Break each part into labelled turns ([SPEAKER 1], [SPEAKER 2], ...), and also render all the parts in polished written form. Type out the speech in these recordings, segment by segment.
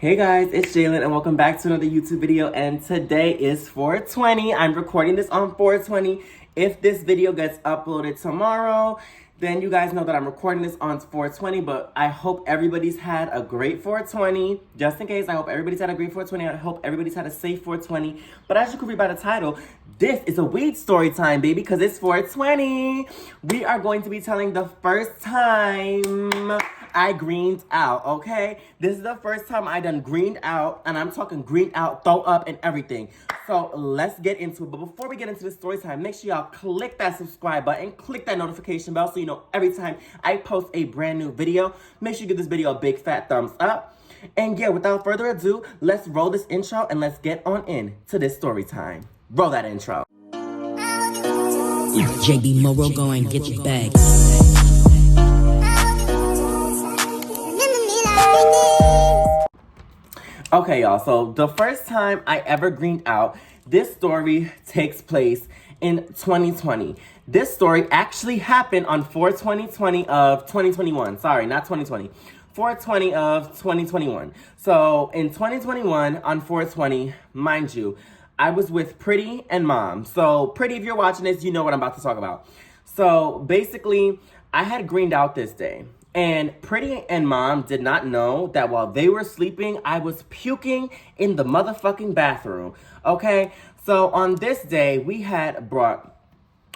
[SPEAKER 1] Hey guys, it's Jalen and welcome back to another YouTube video, and today is 420. I'm recording this on 420. If this video gets uploaded tomorrow, then you guys know that I'm recording this on 420, but I hope everybody's had a great 420. Just in case, I hope everybody's had a great 420. I hope everybody's had a safe 420. But as you can read by the title, this is a weed story time, baby, because it's 420. We are going to be telling the first time I greened out, okay? This is the first time I done greened out, and I'm talking greened out, throw up, and everything. So let's get into it. But before we get into the story time, make sure y'all click that subscribe button, click that notification bell so you know every time I post a brand new video. Make sure you give this video a big fat thumbs up. And yeah, without further ado, let's roll this intro and let's get on in to this story time. Roll that intro.
[SPEAKER 2] JB Morrow, go and get your bag.
[SPEAKER 1] Okay, y'all, so the first time I ever greened out, this story takes place in 2020. This story actually happened on 4/20/20 of 2021. Sorry, not 2020. 4/20 of 2021. So in 2021, on 4/20, mind you, I was with Pretty and Mom. So Pretty, if you're watching this, you know what I'm about to talk about. So basically, I had greened out this day. And Pretty and Mom did not know that while they were sleeping, I was puking in the motherfucking bathroom. Okay? So on this day, we had brought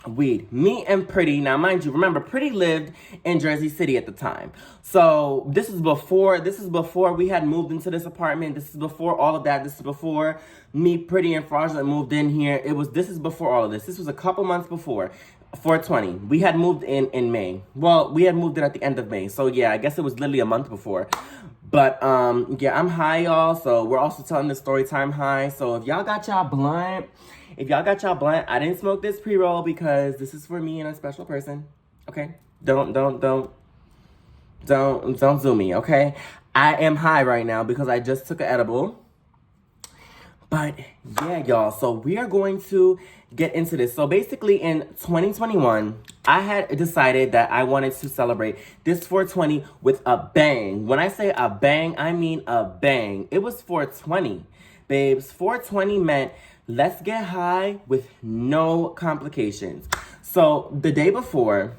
[SPEAKER 1] weed. Me and Pretty. Now, mind you, remember, Pretty lived in Jersey City at the time. So this is before we had moved into this apartment. This is before all of that. This is before me, Pretty, and Fraudulent moved in here. This is before all of this. This was a couple months before. 4/20. We had moved in May. Well, we had moved in at the end of May. So yeah, I guess it was literally a month before. But yeah, I'm high, y'all. So we're also telling the story time high. So if y'all got y'all blunt, I didn't smoke this pre-roll because this is for me and a special person. Okay? Don't zoom me, okay? I am high right now because I just took an edible. But yeah, y'all, so we are going to get into this. So basically in 2021, I had decided that I wanted to celebrate this 420 with a bang. When I say a bang, I mean a bang. It was 420, babes. 420 meant let's get high with no complications. So the day before,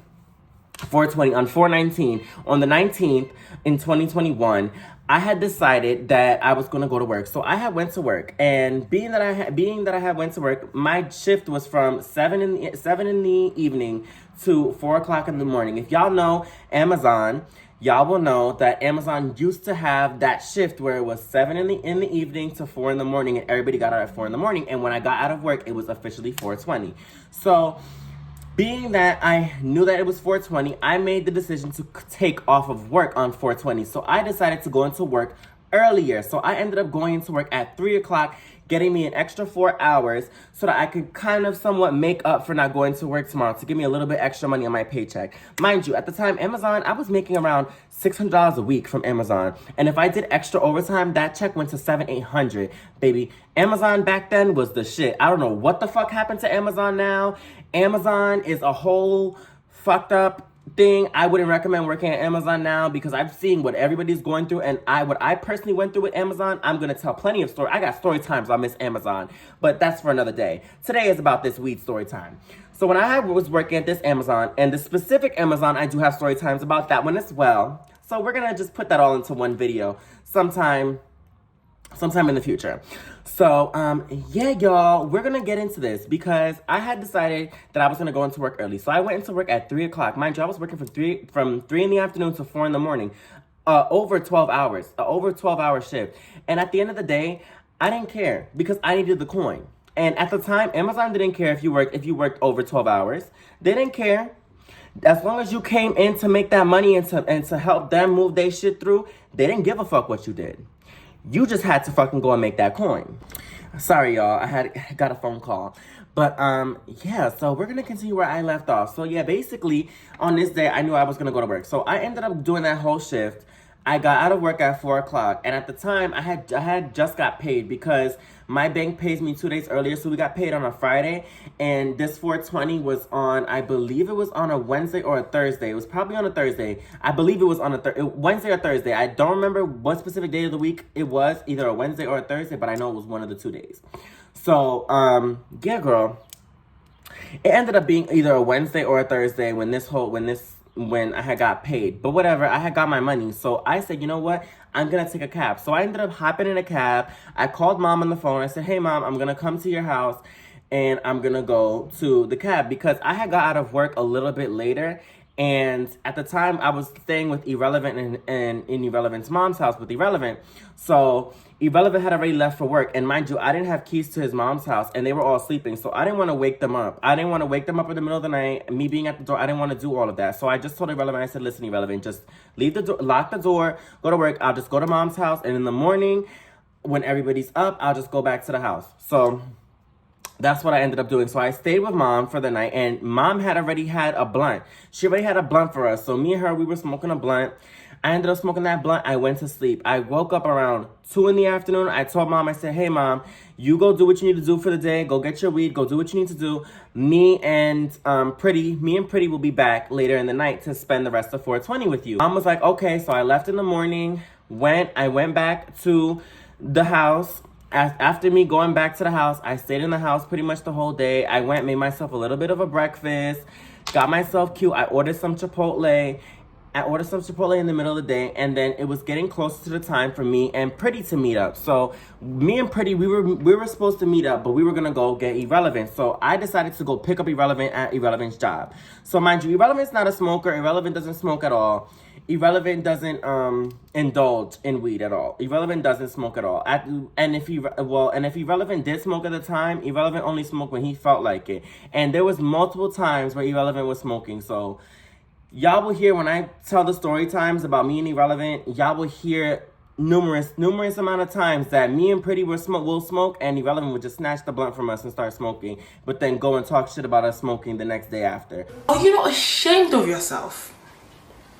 [SPEAKER 1] 420, on 4/19, on the 19th in 2021, I had decided that I was gonna go to work. So I had went to work, and being that I had went to work, my shift was from 7 in the evening to 4 o'clock in the morning. If y'all know Amazon, y'all will know that Amazon used to have that shift where it was 7 in the evening to 4 in the morning, and everybody got out at 4 in the morning. And when I got out of work, it was officially 4/20. So being that I knew that it was 4/20, I made the decision to take off of work on 4/20. So I decided to go into work earlier. So I ended up going into work at 3 o'clock, getting me an extra 4 hours so that I could kind of somewhat make up for not going to work tomorrow, to give me a little bit extra money on my paycheck. Mind you, at the time, Amazon, I was making around $600 a week from Amazon. And if I did extra overtime, that check went to $700-800, baby. Amazon back then was the shit. I don't know what the fuck happened to Amazon now. Amazon is a whole fucked up thing. I wouldn't recommend working at Amazon now because I've seen what everybody's going through, and what I personally went through with Amazon, I'm gonna tell plenty of stories. I got story times on Miss Amazon, but that's for another day. Today is about this weed story time. So when I was working at this Amazon, and the specific Amazon, I do have story times about that one as well. So we're gonna just put that all into one video sometime in the future. So, yeah, y'all, we're gonna get into this because I had decided that I was gonna go into work early. So I went into work at 3 o'clock. Mind you, I was working from 3 in the afternoon to 4 in the morning. Over 12 hours, over 12-hour shift. And at the end of the day, I didn't care because I needed the coin. And at the time, Amazon didn't care if you worked over 12 hours. They didn't care. As long as you came in to make that money and to help them move their shit through, they didn't give a fuck what you did. You just had to fucking go and make that coin. Sorry, y'all. I got a phone call. But, yeah, so we're going to continue where I left off. So, yeah, basically, on this day, I knew I was going to go to work. So, I ended up doing that whole shift. I got out of work at 4 o'clock, and at the time, I had just got paid because my bank pays me 2 days earlier, so we got paid on a Friday, and this 420 was on, I believe it was on a Wednesday or a Thursday. It was probably on a Thursday. I believe it was on a Wednesday or Thursday. I don't remember what specific day of the week it was, either a Wednesday or a Thursday, but I know it was one of the 2 days. So, yeah, girl. It ended up being either a Wednesday or a Thursday when I had got paid. But whatever, I had got my money. So I said, you know what? I'm gonna take a cab. So I ended up hopping in a cab. I called mom on the phone. I said, hey mom, I'm gonna come to your house and I'm gonna go to the cab because I had got out of work a little bit later. And at the time, I was staying with Irrelevant and in Irrelevant's mom's house with Irrelevant. So Irrelevant had already left for work. And mind you, I didn't have keys to his mom's house and they were all sleeping. So I didn't want to wake them up. I didn't want to wake them up in the middle of the night, me being at the door. I didn't want to do all of that. So I just told Irrelevant, I said, listen, Irrelevant, just leave the door, lock the door, go to work. I'll just go to mom's house. And in the morning, when everybody's up, I'll just go back to the house. So that's what I ended up doing. So I stayed with mom for the night, and mom had already had a blunt. She already had a blunt for us. So me and her, we were smoking a blunt. I ended up smoking that blunt. I went to sleep. I woke up around 2 in the afternoon. I told mom, I said, hey mom, you go do what you need to do for the day. Go get your weed. Go do what you need to do. Me and Pretty will be back later in the night to spend the rest of 420 with you. Mom was like, okay. So I left in the morning. I went back to the house. After me going back to the house, I stayed in the house pretty much the whole day. I made myself a little bit of a breakfast, got myself cute. I ordered some Chipotle. In the middle of the day, and then it was getting closer to the time for me and Pretty to meet up. So me and Pretty, we were supposed to meet up, but we were gonna go get Irrelevant. So I decided to go pick up Irrelevant at Irrelevant's job. So mind you, Irrelevant's not a smoker. Irrelevant doesn't smoke at all. Irrelevant doesn't indulge in weed at all. Irrelevant doesn't smoke at all. And if Irrelevant did smoke at the time, Irrelevant only smoked when he felt like it. And there was multiple times where Irrelevant was smoking. So y'all will hear when I tell the story times about me and Irrelevant, y'all will hear numerous amount of times that me and Pretty will smoke and Irrelevant would just snatch the blunt from us and start smoking, but then go and talk shit about us smoking the next day after.
[SPEAKER 3] Are you not ashamed of yourself?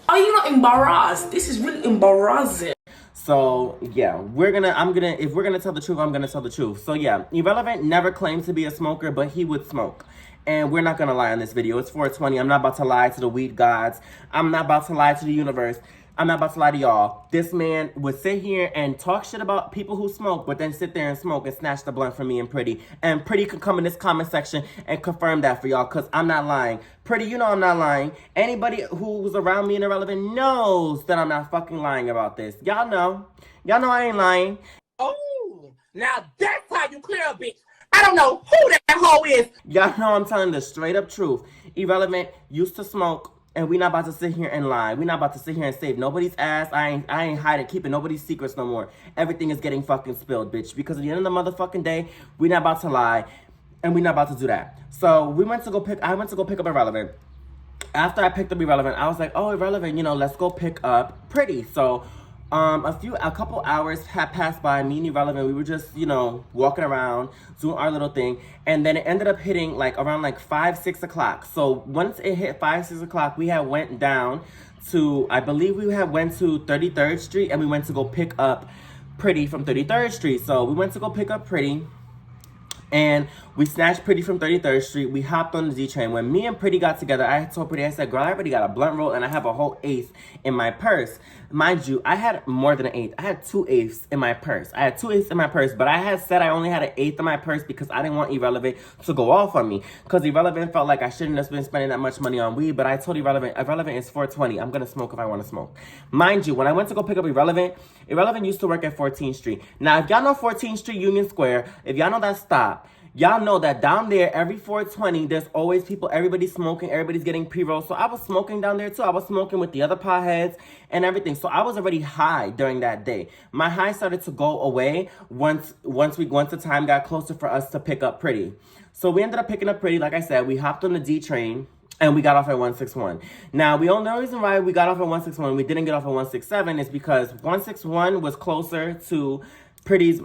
[SPEAKER 3] Are you not embarrassed? This is really embarrassing.
[SPEAKER 1] So yeah, if we're gonna tell the truth, I'm gonna tell the truth. So yeah, Irrelevant never claimed to be a smoker, but he would smoke. And we're not gonna lie on this video. It's 420. I'm not about to lie to the weed gods. I'm not about to lie to the universe. I'm not about to lie to y'all. This man would sit here and talk shit about people who smoke, but then sit there and smoke and snatch the blunt from me and Pretty. And Pretty could come in this comment section and confirm that for y'all, because I'm not lying. Pretty, you know I'm not lying. Anybody who was around me and Irrelevant knows that I'm not fucking lying about this. Y'all know. Y'all know I ain't lying.
[SPEAKER 3] Oh, now that's how you clear a bitch. I don't know who that hoe is.
[SPEAKER 1] Y'all know I'm telling the straight up truth. Irrelevant used to smoke. And we not about to sit here and lie. We not about to sit here and save nobody's ass. I ain't hiding, keeping nobody's secrets no more. Everything is getting fucking spilled, bitch. Because at the end of the motherfucking day, we not about to lie. And we not about to do that. So I went to go pick up Irrelevant. After I picked up Irrelevant, I was like, oh, Irrelevant, let's go pick up Pretty. So a couple hours had passed by, me and Irrelevant, we were just, walking around, doing our little thing, and then it ended up hitting, around 5, 6 o'clock. So once it hit 5, 6 o'clock, we had went down to, I believe we had went to 33rd Street, and we went to go pick up Pretty from 33rd Street. So we went to go pick up Pretty, and we snatched Pretty from 33rd Street. We hopped on the D train. When me and Pretty got together, I told Pretty, I said, girl, I already got a blunt roll and I have a whole eighth in my purse. Mind you, I had more than an eighth. I had 2 eighths in my purse. But I had said I only had an eighth in my purse because I didn't want Irrelevant to go off on me. Because Irrelevant felt like I shouldn't have been spending that much money on weed. But I told Irrelevant is 420. I'm going to smoke if I want to smoke. Mind you, when I went to go pick up Irrelevant used to work at 14th Street. Now, if y'all know 14th Street Union Square, if y'all know that stop, y'all know that down there, every 420, there's always people, everybody's smoking, everybody's getting pre-rolls. So I was smoking down there too. I was smoking with the other potheads and everything. So I was already high during that day. My high started to go away once the time got closer for us to pick up Pretty. So we ended up picking up Pretty. Like I said, we hopped on the D train and we got off at 161. Now, the only reason why we got off at 161, we didn't get off at 167 is because 161 was closer to Pretty.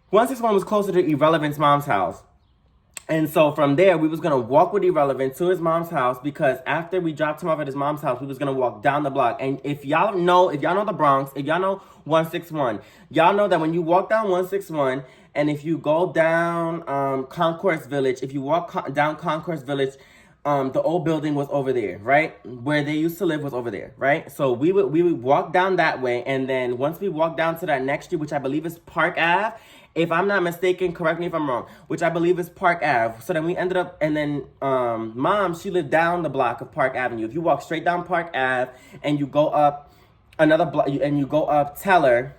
[SPEAKER 1] 161 was closer to Irrelevant's mom's house. And so from there, we was gonna walk with Irrelevant to his mom's house, because after we dropped him off at his mom's house, we was gonna walk down the block. And if y'all know the Bronx, if y'all know 161, y'all know that when you walk down 161, and if you go down Concourse Village, if you walk down Concourse Village, the old building was over there, right? Where they used to live was over there, right? So we would walk down that way, and then once we walk down to that next street, which I believe is Park Ave, if I'm not mistaken, correct me if I'm wrong, which I believe is Park Ave. So then we ended up, and then Mom, she lived down the block of Park Avenue. If you walk straight down Park Ave and you go up another block, and you go up Teller,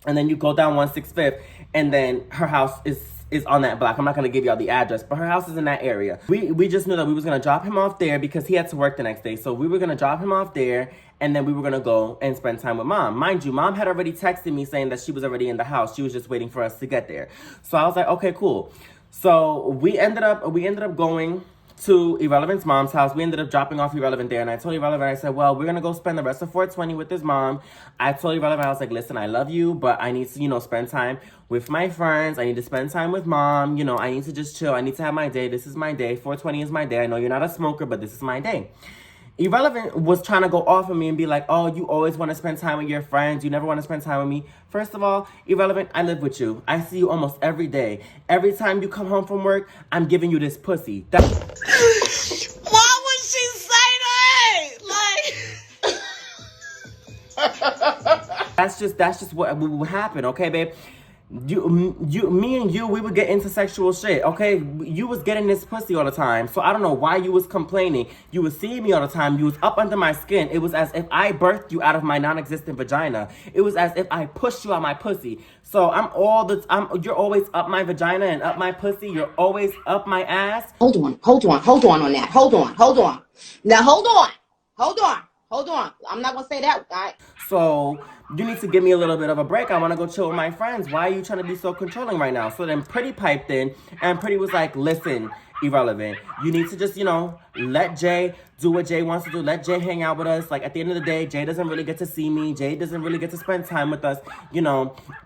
[SPEAKER 1] and then you go down 165th, and then her house is on that block. I'm not gonna give y'all the address, but her house is in that area. We just knew that we was gonna drop him off there because he had to work the next day. So we were gonna drop him off there, and then we were gonna go and spend time with Mom. Mind you, Mom had already texted me saying that she was already in the house. She was just waiting for us to get there. So I was like, okay, cool. So we ended up going to Irrelevant's mom's house. We ended up dropping off Irrelevant there, and I told Irrelevant, I said, well, we're gonna go spend the rest of 420 with his mom. I told Irrelevant, I was like, listen, I love you, but I need to, spend time with my friends. I need to spend time with Mom. I need to just chill. I need to have my day. This is my day. 420 is my day. I know you're not a smoker, but this is my day. Irrelevant was trying to go off of me and be like, oh, you always want to spend time with your friends. You never want to spend time with me. First of all, Irrelevant, I live with you. I see you almost every day. Every time you come home from work, I'm giving you this pussy.
[SPEAKER 4] Why would she say that?
[SPEAKER 1] That's just what would happen, okay, babe? Me and you, we would get into sexual shit, okay? You was getting this pussy all the time, so I don't know why you was complaining. You was seeing me all the time. You was up under my skin. It was as if I birthed you out of my non-existent vagina. It was as if I pushed you out my pussy. So you're always up my vagina and up my pussy. You're always up my ass.
[SPEAKER 4] Hold on on that. Hold on. Now hold on. I'm not gonna say that.
[SPEAKER 1] So you need to give me a little bit of a break. I want to go chill with my friends. Why are you trying to be so controlling right now? So then Pretty piped in, and Pretty was like, listen, Irrelevant, you need to just, let Jay do what Jay wants to do. Let Jay hang out with us. Like, at the end of the day, Jay doesn't really get to see me. Jay doesn't really get to spend time with us.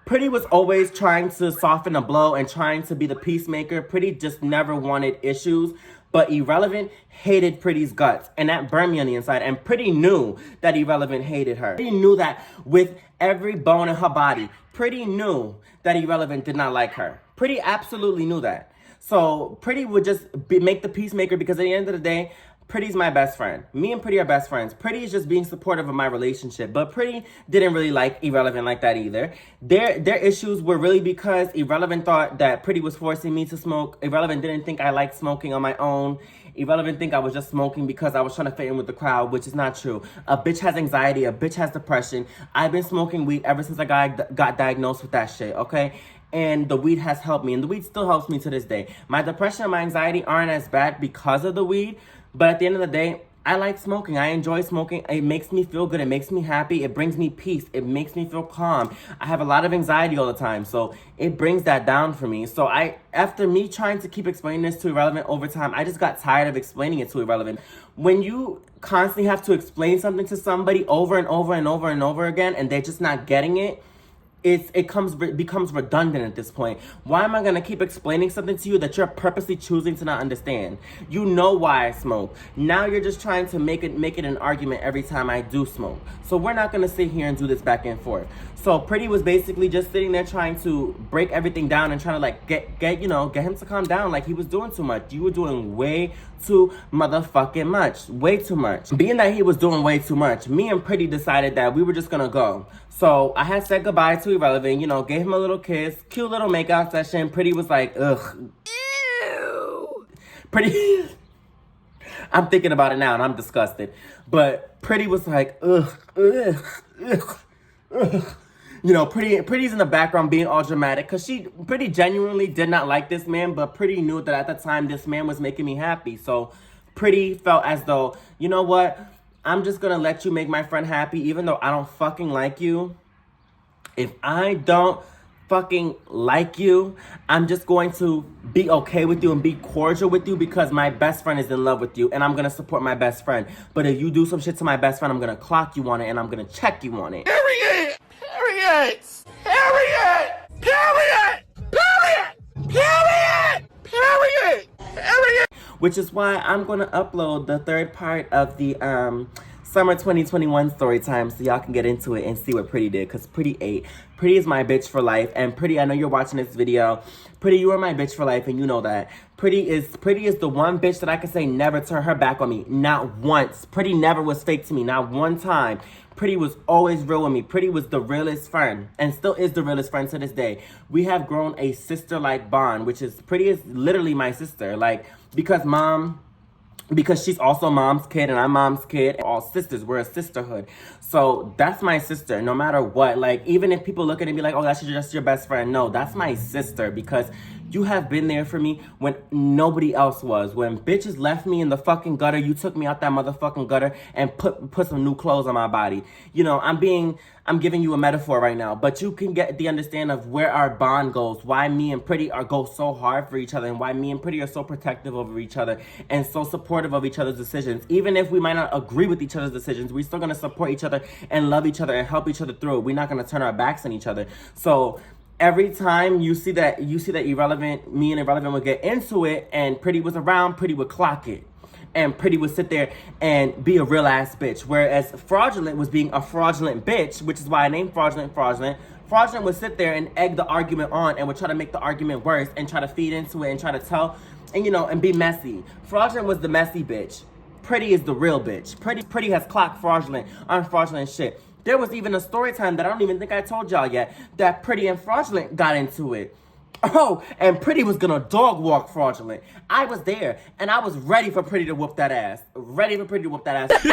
[SPEAKER 1] Pretty was always trying to soften a blow and trying to be the peacemaker. Pretty just never wanted issues. But Irrelevant hated Pretty's guts, and that burned me on the inside. And Pretty knew that Irrelevant hated her. Pretty knew that with every bone in her body. Pretty knew that Irrelevant did not like her. Pretty absolutely knew that. So Pretty would just make the peacemaker, because at the end of the day, Pretty's my best friend. Me and Pretty are best friends. Pretty is just being supportive of my relationship. But Pretty didn't really like Irrelevant like that either. Their issues were really because Irrelevant thought that Pretty was forcing me to smoke. Irrelevant didn't think I liked smoking on my own. Irrelevant think I was just smoking because I was trying to fit in with the crowd, which is not true. A bitch has anxiety. A bitch has depression. I've been smoking weed ever since I got diagnosed with that shit, okay? And the weed has helped me. And the weed still helps me to this day. My depression and my anxiety aren't as bad because of the weed. But at the end of the day, I like smoking. I enjoy smoking. It makes me feel good. It makes me happy. It brings me peace. It makes me feel calm. I have a lot of anxiety all the time, so it brings that down for me. So after me trying to keep explaining this to Irrelevant over time, I just got tired of explaining it to Irrelevant. When you constantly have to explain something to somebody over and over and over and over again, and they're just not getting it, it becomes redundant at this point. Why am I gonna keep explaining something to you that you're purposely choosing to not understand? You know why I smoke. Now you're just trying to make it an argument every time I do smoke. So we're not gonna sit here and do this back and forth. So Pretty was basically just sitting there trying to break everything down and trying to get him to calm down. Like, he was doing too much. You were doing way too motherfucking much. Way too much. Being that he was doing way too much, me and Pretty decided that we were just gonna go. So I had said goodbye to Irrelevant, gave him a little kiss, cute little makeout session. Pretty was like, ugh. Ew. Pretty, I'm thinking about it now and I'm disgusted. But Pretty was like, ugh, ugh, ugh, ugh. Pretty's in the background being all dramatic because Pretty genuinely did not like this man, but Pretty knew that at the time this man was making me happy. So Pretty felt as though, you know what? I'm just gonna let you make my friend happy even though I don't fucking like you. If I don't fucking like you, I'm just going to be okay with you and be cordial with you because my best friend is in love with you and I'm gonna support my best friend. But if you do some shit to my best friend, I'm gonna clock you on it and I'm gonna check you on it.
[SPEAKER 5] Period! Period! Period! Period! Period! Period! Period!
[SPEAKER 1] which is why I'm going to upload the third part of the summer 2021 story time so y'all can get into it and see what Pretty did, because Pretty ate. Pretty is my bitch for life, and Pretty, I know you're watching this video. Pretty, you are my bitch for life, and you know that. Pretty is the one bitch that I can say never turn her back on me. Not once. Pretty never was fake to me. Not one time. Pretty was always real with me. Pretty was the realest friend, and still is the realest friend to this day. We have grown a sister-like bond, which is, Pretty is literally my sister. Like, because she's also mom's kid and I'm mom's kid. All sisters, we're a sisterhood. So that's my sister, no matter what. Like, even if people look at it and be like, oh, that's just your best friend. No, that's my sister, because you have been there for me when nobody else was. When bitches left me in the fucking gutter, you took me out that motherfucking gutter and put some new clothes on my body. You know, I'm giving you a metaphor right now, but you can get the understand of where our bond goes, why me and Pretty go so hard for each other, and why me and Pretty are so protective over each other and so supportive of each other's decisions. Even if we might not agree with each other's decisions, we're still gonna support each other and love each other and help each other through it. We're not gonna turn our backs on each other. So every time you see that Irrelevant, me and Irrelevant would get into it and Pretty was around, Pretty would clock it. And Pretty would sit there and be a real ass bitch. Whereas Fraudulent was being a fraudulent bitch, which is why I named Fraudulent. Fraudulent would sit there and egg the argument on and would try to make the argument worse and try to feed into it and try to tell, and and be messy. Fraudulent was the messy bitch. Pretty is the real bitch. Pretty has clocked Fraudulent on Fraudulent shit. There was even a story time that I don't even think I told y'all yet, that Pretty and Fraudulent got into it. Oh, and Pretty was gonna dog walk Fraudulent. I was there, and I was ready for Pretty to whoop that ass. Ready for Pretty to whoop that ass.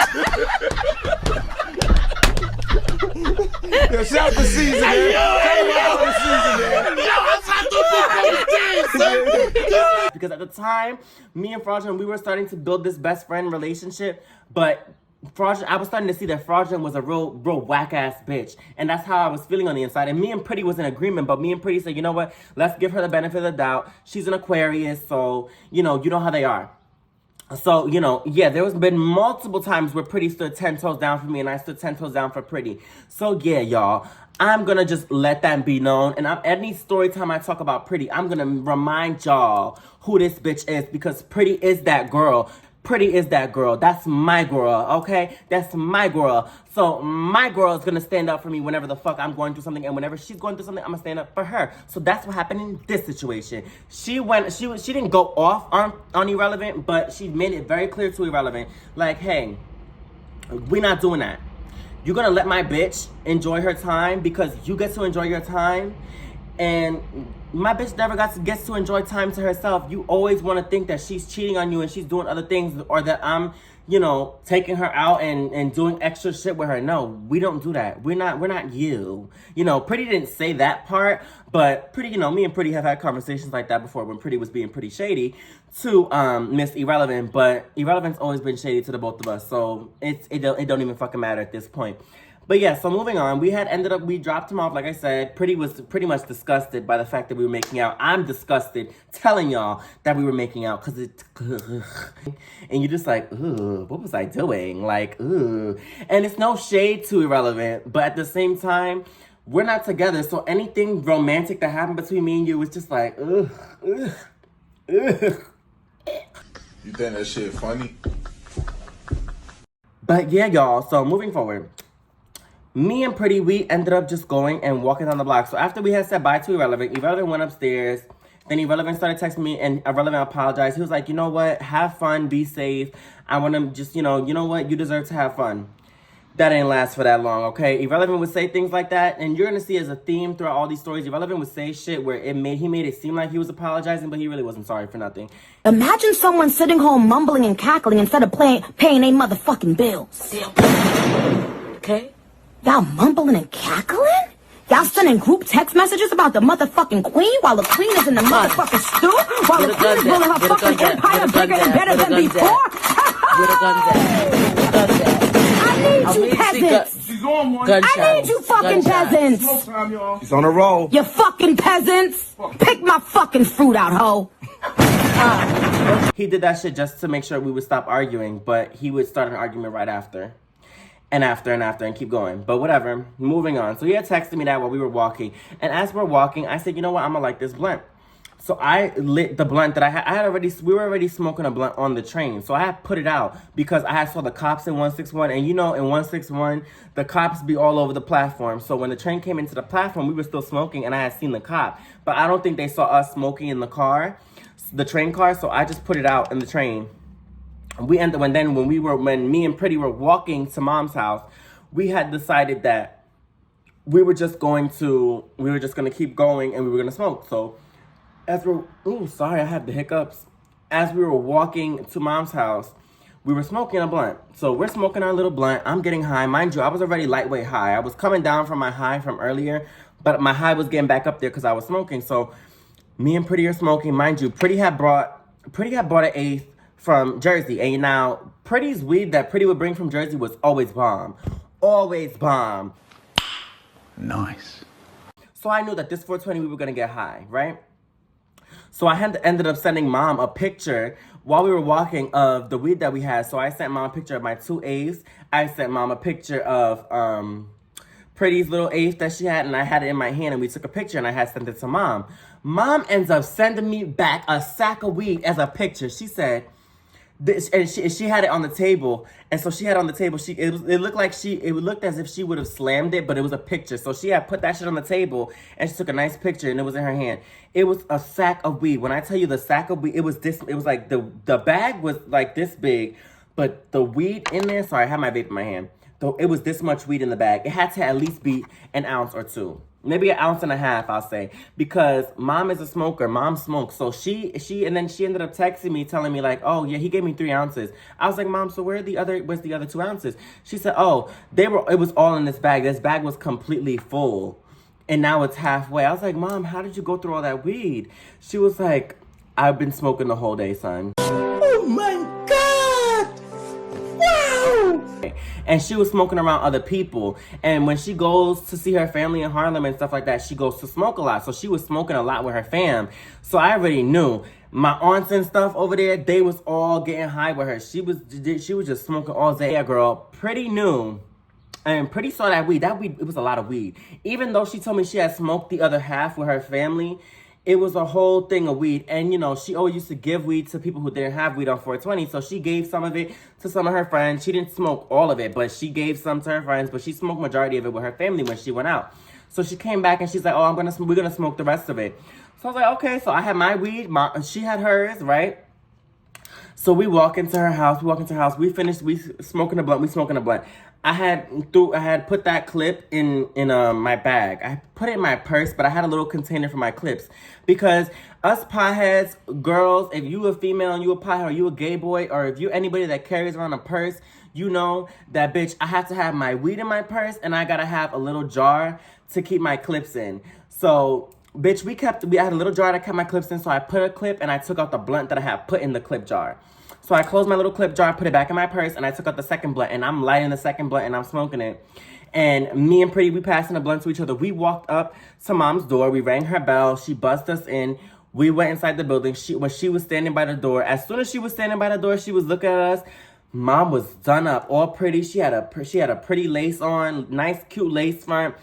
[SPEAKER 5] Yo, shout the season, man. Shout the season, man.
[SPEAKER 1] Because at the time, me and Fraudulent, we were starting to build this best friend relationship, but I was starting to see that Fraudulent was a real whack-ass bitch. And that's how I was feeling on the inside. And me and Pretty was in agreement, but me and Pretty said, you know what? Let's give her the benefit of the doubt. She's an Aquarius, so, you know how they are. So, yeah, there was been multiple times where Pretty stood 10 toes down for me and I stood 10 toes down for Pretty. So, yeah, y'all, I'm gonna just let that be known. And any story time I talk about Pretty, I'm gonna remind y'all who this bitch is, because Pretty is that girl. Pretty is that girl. That's my girl, okay? That's my girl. So my girl is gonna stand up for me whenever the fuck I'm going through something, and whenever she's going through something, I'm gonna stand up for her. So that's what happened in this situation. She didn't go off on Irrelevant, but she made it very clear to Irrelevant, like, hey, we're not doing that. You're gonna let my bitch enjoy her time because you get to enjoy your time, and my bitch never gets to enjoy time to herself. You always want to think that she's cheating on you and she's doing other things, or that I'm, taking her out and doing extra shit with her. No, we don't do that. We're not you. Pretty didn't say that part, but Pretty, me and Pretty have had conversations like that before when Pretty was being pretty shady to Miss Irrelevant, but Irrelevant's always been shady to the both of us, so it don't even fucking matter at this point. But yeah, so moving on, we dropped him off, like I said. Pretty was pretty much disgusted by the fact that we were making out. I'm disgusted telling y'all that we were making out, because and you're just like, ooh, what was I doing? Like, ooh. And it's no shade to Irrelevant, but at the same time, we're not together, so anything romantic that happened between me and you was just like, ugh, ugh, ugh.
[SPEAKER 5] You think that shit funny?
[SPEAKER 1] But yeah, y'all, so moving forward, me and Pretty, we ended up just going and walking down the block. So after we had said bye to Irrelevant went upstairs. Then Irrelevant started texting me, and Irrelevant apologized. He was like, you know what? Have fun. Be safe. I want to just, you know what? You deserve to have fun. That didn't last for that long, okay? Irrelevant would say things like that, and you're going to see as a theme throughout all these stories, Irrelevant would say shit where he made it seem like he was apologizing, but he really wasn't sorry for nothing.
[SPEAKER 6] Imagine someone sitting home mumbling and cackling instead of paying their motherfucking bills. Okay? Y'all mumbling and cackling? Y'all sending group text messages about the motherfucking queen while the queen is in the motherfucking stew? While the queen is building her fucking empire bigger and better than before? I need you peasants! I need you fucking peasants!
[SPEAKER 5] He's on a roll.
[SPEAKER 6] You fucking peasants! Pick my fucking fruit out, ho!
[SPEAKER 1] He did that shit just to make sure we would stop arguing, but he would start an argument right after. And after, and keep going. But whatever, moving on. So he had texted me that while we were walking. And as we're walking, I said, you know what, I'm gonna light this blunt. So I lit the blunt that we were already smoking a blunt on the train. So I had put it out because I had saw the cops in 161. And you know, in 161, the cops be all over the platform. So when the train came into the platform, we were still smoking and I had seen the cop. But I don't think they saw us smoking in the car, the train car. So I just put it out in the train. When me and Pretty were walking to Mom's house, we had decided that we were just gonna keep going and we were gonna smoke. So sorry, I had the hiccups. As we were walking to Mom's house, we were smoking a blunt. So we're smoking our little blunt. I'm getting high. Mind you, I was already lightweight high. I was coming down from my high from earlier, but my high was getting back up there because I was smoking. So me and Pretty are smoking. Mind you, Pretty had bought an eighth from Jersey. And now, Pretty's weed that Pretty would bring from Jersey was always bomb. Always bomb.
[SPEAKER 5] Nice.
[SPEAKER 1] So I knew that this 420 we were going to get high, right? So I ended up sending Mom a picture while we were walking of the weed that we had. So I sent Mom a picture of my 2 eighths. I sent Mom a picture of Pretty's little eighth that she had, and I had it in my hand, and we took a picture, and I had sent it to Mom. Mom ends up sending me back a sack of weed as a picture. She said, and she had it on the table, and so she had it on the table. It looked as if she would have slammed it, but it was a picture. So she had put that shit on the table, and she took a nice picture, and it was in her hand. It was a sack of weed. When I tell you the sack of weed, it was like the bag was like this big, but the weed in there. Sorry, I had my vape in my hand. Though it was this much weed in the bag. It had to at least be an ounce or two. Maybe an ounce and a half, I'll say. Because Mom is a smoker. Mom smokes. So she ended up texting me, telling me like, oh yeah, he gave me 3 ounces. I was like, Mom, so where's the other 2 ounces? She said, oh, it was all in this bag. This bag was completely full. And now it's halfway. I was like, Mom, how did you go through all that weed? She was like, I've been smoking the whole day, son.
[SPEAKER 3] Oh my God! Wow!
[SPEAKER 1] And she was smoking around other people. And when she goes to see her family in Harlem and stuff like that, she goes to smoke a lot. So she was smoking a lot with her fam. So I already knew. My aunts and stuff over there, they was all getting high with her. She was just smoking all day. Yeah, girl, Pretty knew. And Pretty saw that weed. That weed, it was a lot of weed. Even though she told me she had smoked the other half with her family, it was a whole thing of weed. And, you know, she always used to give weed to people who didn't have weed on 420. So she gave some of it to some of her friends. She didn't smoke all of it, but she gave some to her friends. But she smoked majority of it with her family when she went out. So she came back and she's like, oh, we're going to smoke the rest of it. So I was like, okay. So I had my weed. She had hers, right? So we walk into her house. We smoking a blunt. I had put that clip in my bag. I put it in my purse, but I had a little container for my clips. Because us potheads, girls, if you a female and you a pothead, or you a gay boy, or if you anybody that carries around a purse, you know that, bitch, I have to have my weed in my purse, and I gotta have a little jar to keep my clips in. So, bitch, we had a little jar that kept my clips in, so I put a clip, and I took out the blunt that I had put in the clip jar. So I closed my little clip jar, put it back in my purse, and I took out the second blunt, and I'm lighting the second blunt, and I'm smoking it. And me and Pretty, we passing the blunt to each other. We walked up to Mom's door. We rang her bell. She buzzed us in. We went inside the building. When she was standing by the door, as soon as she was standing by the door, she was looking at us. Mom was done up, all pretty. She had a pretty lace on, nice, cute lace front.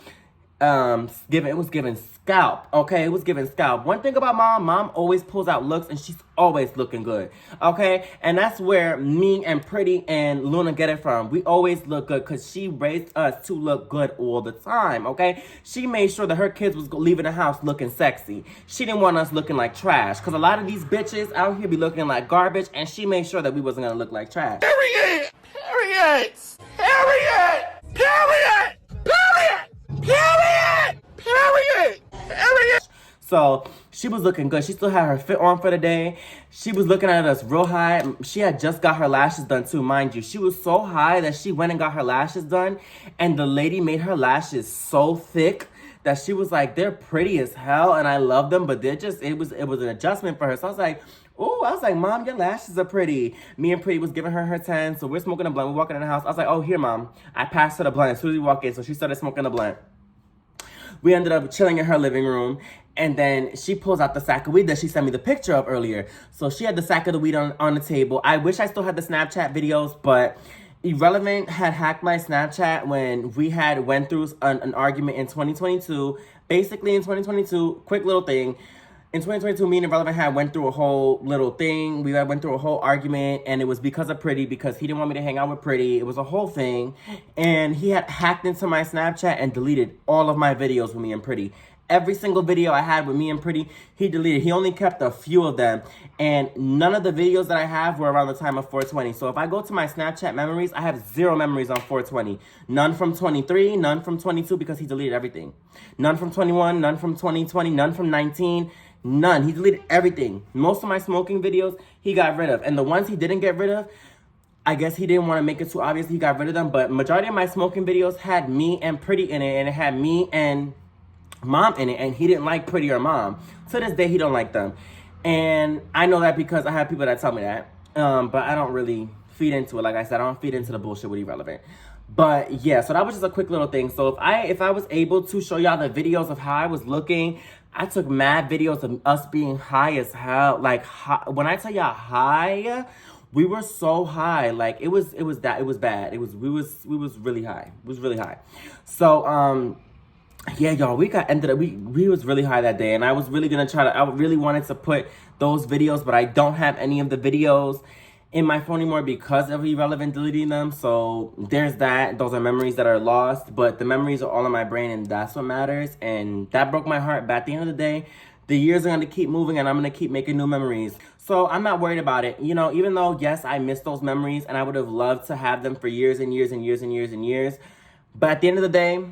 [SPEAKER 1] It was giving scalp, okay? It was giving scalp. One thing about Mom always pulls out looks, and she's always looking good, okay? And that's where me and Pretty and Luna get it from. We always look good because she raised us to look good all the time, okay? She made sure that her kids was leaving the house looking sexy. She didn't want us looking like trash, because a lot of these bitches out here be looking like garbage, and she made sure that we wasn't gonna look like trash.
[SPEAKER 5] Period! Period! Period! Period! Period! Period! Period! Period!
[SPEAKER 1] So she was looking good. She still had her fit on for the day. She was looking at us real high. She had just got her lashes done too, mind you. She was so high that she went and got her lashes done. And the lady made her lashes so thick that she was like, they're pretty as hell and I love them, but it was an adjustment for her. So I was like, Mom, your lashes are pretty. Me and Pretty was giving her her 10. So we're smoking a blunt. We're walking in the house. I was like, oh, here, Mom. I passed her the blunt as soon as we walk in. So she started smoking the blunt. We ended up chilling in her living room. And then she pulls out the sack of weed that she sent me the picture of earlier. So she had the sack of the weed on the table. I wish I still had the Snapchat videos, but Irrelevant had hacked my Snapchat when we went through an argument in 2022. Basically in 2022, quick little thing. in 2022, me and Irrelevant had went through a whole little thing. We went through a whole argument, and it was because of Pretty, because he didn't want me to hang out with Pretty. It was a whole thing. And he had hacked into my Snapchat and deleted all of my videos with me and Pretty. Every single video I had with me and Pretty, he deleted. He only kept a few of them. And none of the videos that I have were around the time of 420. So if I go to my Snapchat memories, I have 0 memories on 420. None from 23, none from 22, because he deleted everything. None from 21, none from 2020, none from 19. None. He deleted everything. Most of my smoking videos, he got rid of. And the ones he didn't get rid of, I guess he didn't want to make it too obvious he got rid of them. But majority of my smoking videos had me and Pretty in it. And it had me and Mom in it. And he didn't like Pretty or Mom. To this day, he don't like them. And I know that because I have people that tell me that. But I don't really feed into it. Like I said, I don't feed into the bullshit with Irrelevant. But yeah, so that was just a quick little thing. So if I was able to show y'all the videos of how I was looking, I took mad videos of us being high as hell. Like, when I tell y'all high, we were so high. Like, it was bad. We was really high. It was really high. So, yeah, y'all, we was really high that day. And I was really gonna I really wanted to put those videos, but I don't have any of the videos in my phone anymore because of Irrelevant deleting them. So there's that. Those are memories that are lost, but the memories are all in my brain, and that's what matters. And that broke my heart. But at the end of the day, the years are going to keep moving, and I'm going to keep making new memories. So I'm not worried about it. You know, even though, yes, I miss those memories, and I would have loved to have them for years and years and years and years and years. But at the end of the day,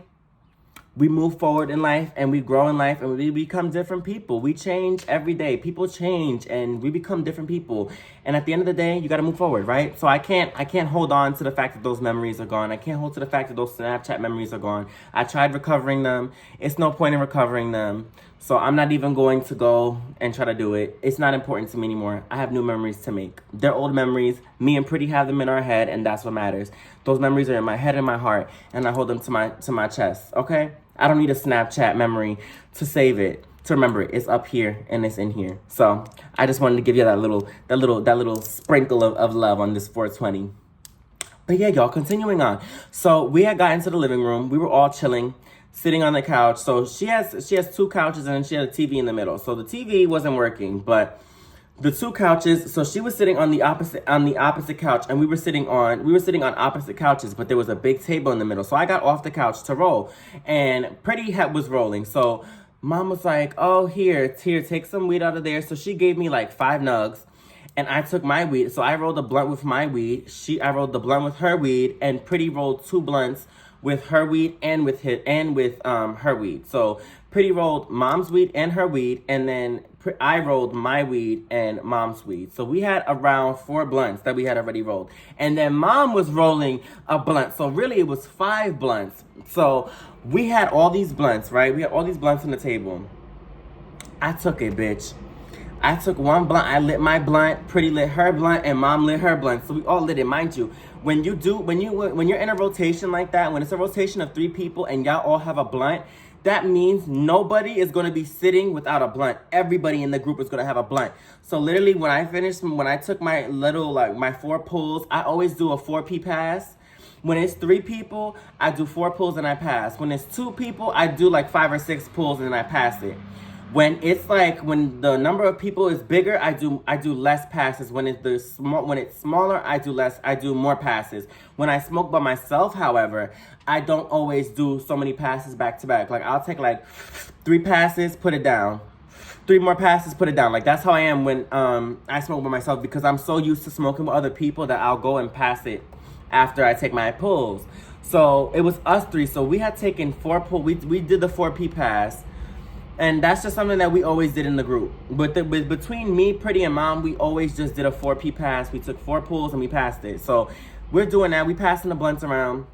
[SPEAKER 1] we move forward in life, and we grow in life, and we become different people. We change every day. People change, and we become different people. And at the end of the day, you got to move forward, right? So I can't hold on to the fact that those memories are gone. I can't hold to the fact that those Snapchat memories are gone. I tried recovering them. It's no point in recovering them. So I'm not even going to go and try to do it. It's not important to me anymore. I have new memories to make. They're old memories. Me and Pretty have them in our head, and that's what matters. Those memories are in my head and my heart, and I hold them to my chest, okay? I don't need a Snapchat memory to save it, to remember it. It's up here and it's in here. So I just wanted to give you that little sprinkle of love on this 420. But yeah, y'all, continuing on. So we had gotten to the living room. We were all chilling, sitting on the couch. So she has 2 couches, and she had a TV in the middle. So the TV wasn't working, but the 2 couches, so she was sitting on the opposite couch, and we were sitting on opposite couches, but there was a big table in the middle. So I got off the couch to roll, and Pretty was rolling. So Mom was like, oh, here, take some weed out of there. So she gave me like 5 nugs, and I took my weed. So I rolled a blunt with my weed. I rolled the blunt with her weed, and Pretty rolled 2 blunts with her weed and with her weed. So Pretty rolled Mom's weed and her weed, and then I rolled my weed and Mom's weed. So we had around 4 blunts that we had already rolled. And then Mom was rolling a blunt. So really it was 5 blunts. So we had all these blunts, right? We had all these blunts on the table. I took it, bitch. I took one blunt. I lit my blunt. Pretty lit her blunt, and Mom lit her blunt. So we all lit it. Mind you, when you're in a rotation like that, when it's a rotation of 3 people and y'all all have a blunt, that means nobody is going to be sitting without a blunt. Everybody in the group is going to have a blunt. So literally when I took my my 4 pulls, I always do a 4P pass. When it's 3 people, I do 4 pulls and I pass. When it's 2 people, I do like 5 or 6 pulls and then I pass it. When when the number of people is bigger, I do less passes. When it's smaller, I do more passes. When I smoke by myself, however, I don't always do so many passes back to back. Like I'll take like 3 passes, put it down. 3 more passes, put it down. Like that's how I am when I smoke by myself, because I'm so used to smoking with other people that I'll go and pass it after I take my pulls. So it was us 3. So we had taken 4 pulls. We did the 4P pass. And that's just something that we always did in the group. But between me, Pretty, and Mom, we always just did a 4P pass. We took 4 pulls and we passed it. So we're doing that. We passing the blunts around.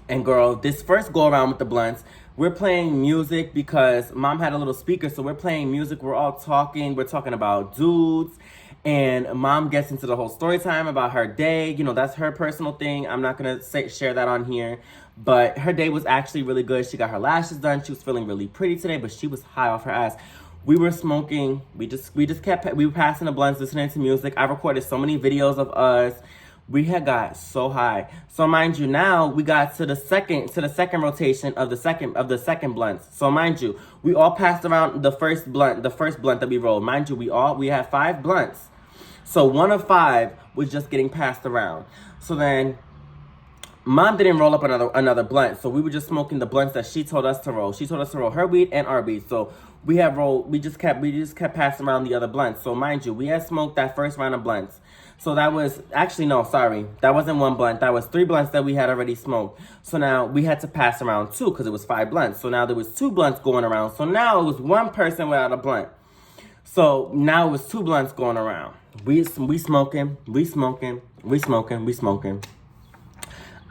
[SPEAKER 1] And girl, this first go around with the blunts, we're playing music because Mom had a little speaker. So we're playing music. We're all talking. We're talking about dudes. And Mom gets into the whole story time about her day. You know, that's her personal thing. I'm not going to share that on here. But her day was actually really good. She got her lashes done. She was feeling really pretty today, but she was high off her ass. We were smoking. We were passing the blunts, listening to music. I recorded so many videos of us. We had got so high. So mind you, now we got to the second rotation of the second blunts. So mind you, we all passed around the first blunt that we rolled. Mind you, we had 5 blunts. So one of 5 was just getting passed around. So then Mom didn't roll up another blunt, so we were just smoking the blunts that she told us to roll. She told us to roll her weed and our weed. So we just kept passing around the other blunts. So mind you, we had smoked that first round of blunts. So that was actually no, sorry, that wasn't 1 blunt. That was 3 blunts that we had already smoked. So now we had to pass around 2 because it was 5 blunts. So now there was 2 blunts going around. So now it was 1 person without a blunt. So now it was 2 blunts going around. We smoking.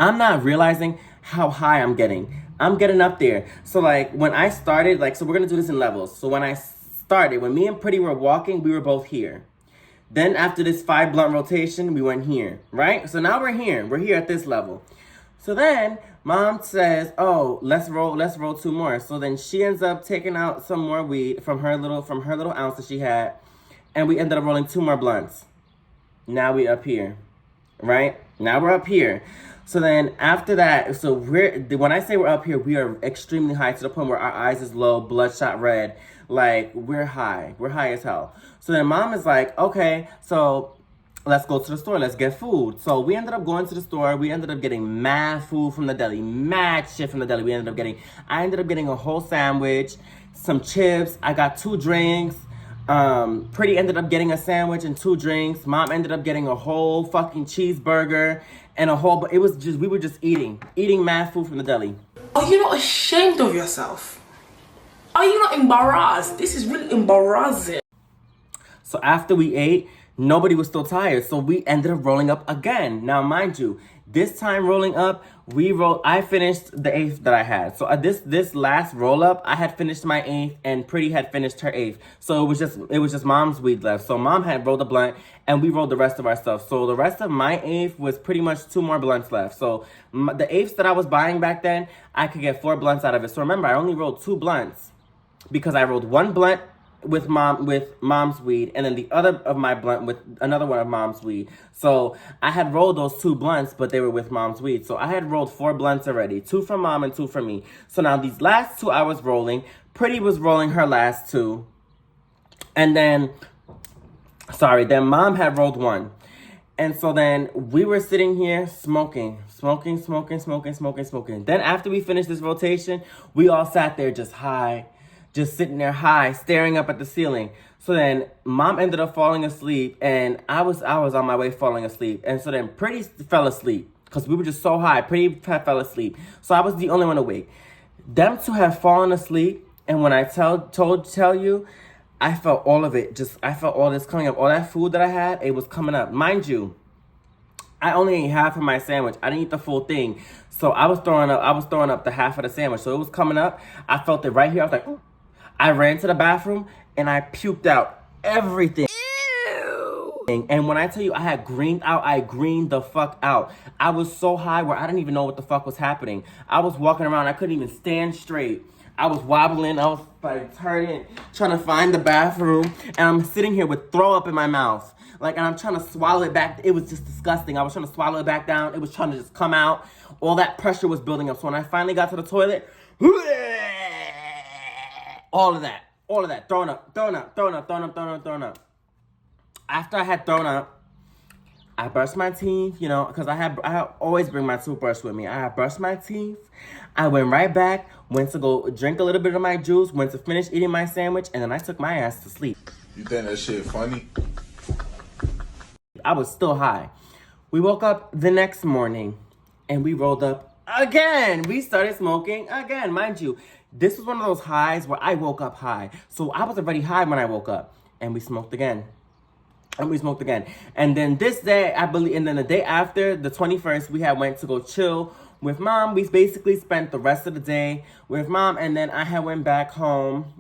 [SPEAKER 1] I'm not realizing how high I'm getting. I'm getting up there. So like when I started, so we're gonna do this in levels. So when I started, when me and Pretty were walking, we were both here. Then after this 5 blunt rotation, we went here, right? So now we're here. We're here at this level. So then Mom says, "Oh, let's roll 2 more." So then she ends up taking out some more weed from her little ounce that she had, and we ended up rolling 2 more blunts. Now we up here, right? Now we're up here. So then after that, when I say we're up here, we are extremely high to the point where our eyes is low, bloodshot red. Like, we're high. We're high as hell. So then Mom is like, okay, so let's go to the store. Let's get food. So we ended up going to the store. We ended up getting mad food from the deli. Mad shit from the deli. I ended up getting a whole sandwich, some chips. I got 2 drinks. Pretty ended up getting a sandwich and 2 drinks. Mom ended up getting a whole fucking cheeseburger and we were just eating mad food from the deli.
[SPEAKER 3] Are you not ashamed of yourself? Are you not embarrassed? This is really embarrassing.
[SPEAKER 1] So after we ate, nobody was still tired. So we ended up rolling up again. Now, mind you, this time rolling up, I finished the 8th that I had. So this last roll up, I had finished my 8th and Pretty had finished her 8th. So it was just Mom's weed left. So Mom had rolled a blunt and we rolled the rest of our stuff. So the rest of my 8th was pretty much 2 more blunts left. So the 8ths that I was buying back then, I could get 4 blunts out of it. So remember, I only rolled 2 blunts because I rolled 1 blunt with Mom's weed, and then the other of my blunt with another one of Mom's weed. So I had rolled those 2 blunts, but they were with Mom's weed. So I had rolled 4 blunts already, 2 from Mom and 2 from me. So now these last 2 I was rolling. Pretty was rolling her last 2, and then Mom had rolled 1. And so then we were sitting here smoking. Then after we finished this rotation, we all sat there just high. Just sitting there high, staring up at the ceiling. So then Mom ended up falling asleep, and I was on my way falling asleep. And so then Pretty fell asleep because we were just so high. Pretty fell asleep. So I was the only one awake. Them 2 have fallen asleep, and when I tell you, I felt all of it. I felt all this coming up. All that food that I had, it was coming up. Mind you, I only ate half of my sandwich. I didn't eat the full thing. So I was throwing up the half of the sandwich. So it was coming up. I felt it right here. I was like, ooh. I ran to the bathroom and I puked out everything. Ew. And when I tell you I had greened out, I greened the fuck out. I was so high where I didn't even know what the fuck was happening. I was walking around, I couldn't even stand straight. I was wobbling, I was like turning, trying to find the bathroom. And I'm sitting here with throw up in my mouth. And I'm trying to swallow it back. It was just disgusting. I was trying to swallow it back down. It was trying to just come out. All that pressure was building up. So when I finally got to the toilet, all of that, thrown up. After I had thrown up, I brushed my teeth, because I always bring my toothbrush with me. I had brushed my teeth. I went right back, went to go drink a little bit of my juice, went to finish eating my sandwich, and then I took my ass to sleep.
[SPEAKER 5] You think that shit funny?
[SPEAKER 1] I was still high. We woke up the next morning, and we rolled up again. We started smoking again, mind you. This was one of those highs where I woke up high. So I was already high when I woke up. And we smoked again. And then this day, and then the day after, the 21st, we went to go chill with Mom. We basically spent the rest of the day with Mom. And then I had went back home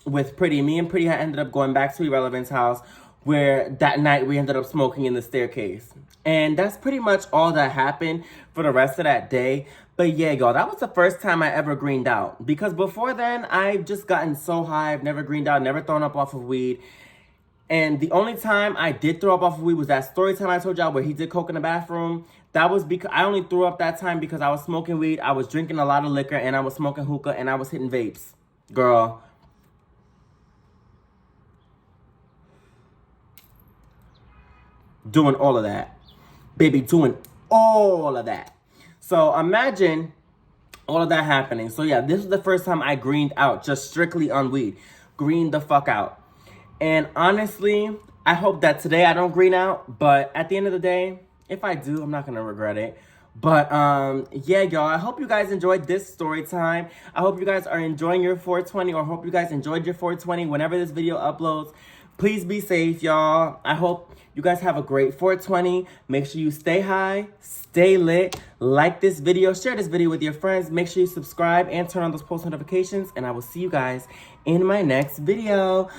[SPEAKER 1] with Pretty. Me and Pretty had ended up going back to Irrelevant's house, where that night we ended up smoking in the staircase. And that's pretty much all that happened for the rest of that day. But yeah, y'all, that was the first time I ever greened out. Because before then, I've just gotten so high. I've never greened out, never thrown up off of weed. And the only time I did throw up off of weed was that story time I told y'all where he did coke in the bathroom. That was because I only threw up that time because I was smoking weed, I was drinking a lot of liquor, and I was smoking hookah, and I was hitting vapes. Girl. Doing all of that. Baby, doing all of that. So imagine all of that happening. So yeah, this is the first time I greened out, just strictly on weed. Greened the fuck out. And honestly, I hope that today I don't green out, but at the end of the day, if I do, I'm not gonna regret it. But yeah, y'all, I hope you guys enjoyed this story time. I hope you guys are enjoying your 420, or hope you guys enjoyed your 420 whenever this video uploads. Please be safe, y'all. I hope you guys have a great 420. Make sure you stay high, stay lit, like this video, share this video with your friends. Make sure you subscribe and turn on those post notifications, and I will see you guys in my next video.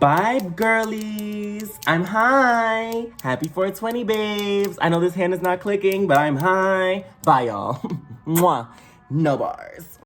[SPEAKER 1] Bye, girlies. I'm high. Happy 420, babes. I know this hand is not clicking, but I'm high. Bye, y'all. Mwah. No bars.